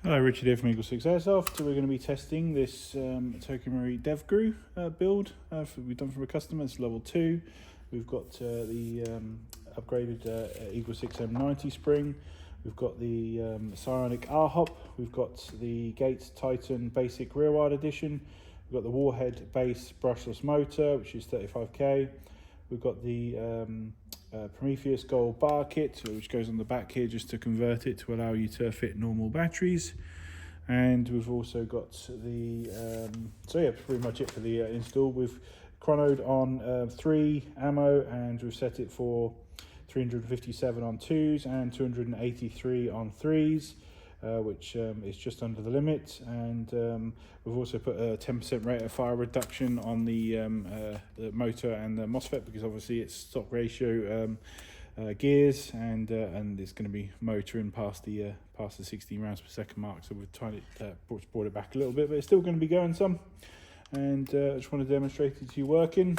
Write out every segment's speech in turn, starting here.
Hello, Richard here from EagleSix Airsoft. We're going to be testing this Tokyo Devgru build we've done from a customer. It's level 2. We've got the upgraded EagleSix M90 spring. We've got the Psionic R hop. We've got the Gates Titan Basic Rear Wide Edition. We've got the Warhead Base brushless motor, which is 35k. We've got the Prometheus gold bar kit, which goes on the back here just to convert it to allow you to fit normal batteries. And we've also got the so yeah, pretty much it for the install. We've chronoed on 3 ammo, and we've set it for 357 on 2s and 283 on 3s, which is just under the limit. And we've also put a 10% rate of fire reduction on the motor and the Mosfet, because obviously it's stock ratio gears, and it's going to be motoring past the 16 rounds per second mark. So we've brought it back a little bit, but it's still going to be going some. And I just want to demonstrate it to you working.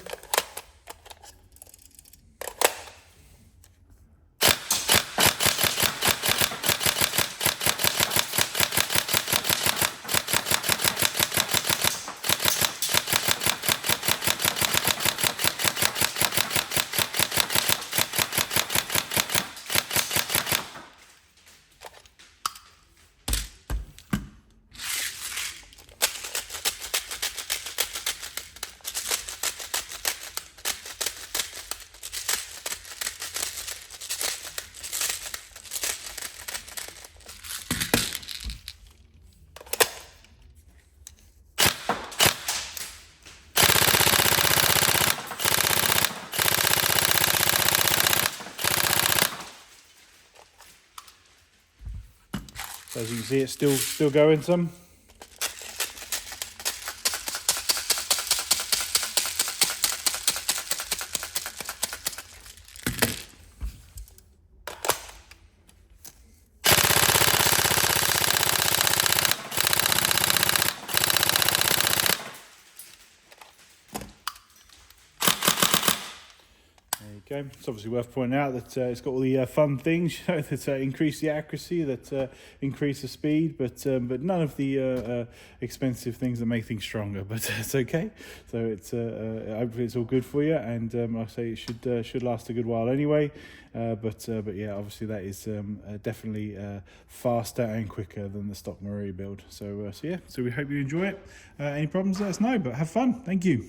So as you can see, it's still going some. Okay. It's obviously worth pointing out that it's got all the fun things, you know, that increase the accuracy, that increase the speed, but none of the expensive things that make things stronger. But it's okay. So it's hopefully it's all good for you, and like I say, it should last a good while anyway. But yeah, obviously that is definitely faster and quicker than the stock Marie build. So yeah, so we hope you enjoy it. Any problems, let us know. But have fun. Thank you.